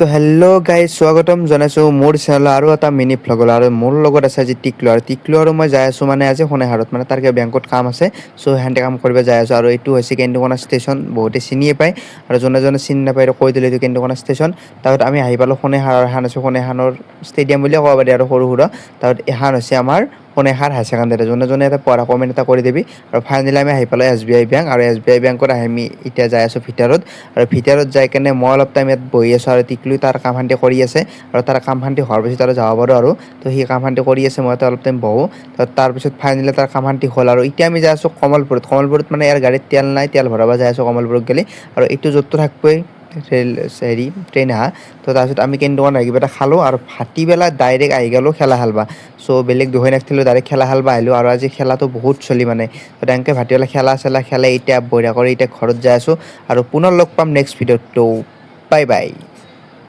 তো hello' guys স্বাগতম জনাইছোঁ মোৰ চেনেল আৰু এটা মিনি ভ্লগলৈ আৰু মোৰ লগত আছে আজি টিকলু আৰু মই যাই আছোঁ মানে আজি সোণাইহাটত মানে তাৰ কিবা বেংকত কাম আছে চ' সেহেঁতে কাম কৰিব যাই আছোঁ আৰু এইটো হৈছে কেন্দুকণা ষ্টেচন বহুতে চিনিয়ে পায় আৰু যোনে চিনি নাপায় কৈ দিলে এইটো কেন্দুকণা ষ্টেচন তাৰপিছত আমি আহি পালোঁ সোণাইহাট এখন আছে সোণাইহাটৰ ষ্টেডিয়াম বুলিয়ে ক'ব পাৰি আৰু সৰু সুৰা তাৰপিছত এখন হৈছে আমাৰ সোণাইহাট হায়াৰ ছেকেণ্ডেৰী যোনে এটা পঢ়া কমেণ্ট এটা কৰি দিবি আৰু ফাইনেলি আমি আহি পালোঁ SBI বেংক আৰু SBI বেংকত আহি আমি এতিয়া যাই আছোঁ ভিতৰত আৰু ভিতৰত যাই কেনে মই অলপ টাইম ইয়াত বহি আছোঁ আৰু টিকলু তাৰ কাম শান্তি কৰি আছে আৰু তাৰ কাম শান্তি হোৱাৰ পিছত আৰু যাব পাৰোঁ আৰু তো সি কাম শান্তি কৰি আছে মই অলপ টাইম বহোঁ তাৰপিছত ফাইনেলি তাৰ কাম শান্তি হ'ল আৰু এতিয়া আমি যাই আছোঁ কমলপুৰত মানে ইয়াৰ গাড়ীত তেল নাই তেল ভৰাব যাই আছোঁ কমলপুৰত গ'লে আৰু এইটো য'তটো থাকবই ট্ৰেইন আহা তো তাৰপিছত আমি কেন্দুকণা আহি কিবা এটা খালোঁ আৰু ভাটিবেলা ডাইৰেক্ট আহি গ'লোঁ খেলা খেলবা চ' বেলেগ দুখেই নাছিলোঁ ডাইৰেক্ট খেলা খেলবা আহিলোঁ আৰু আজি খেলাটো বহুত চলি মানে তো তেনেকৈ ভাটিবেলা খেলা চেলা খেলে এতিয়া বঢ়িয়া কৰি এতিয়া ঘৰত যাই আছোঁ আৰু পুনৰ লগ পাম নেক্সট ভিডিঅ'ত তো বাই বাই।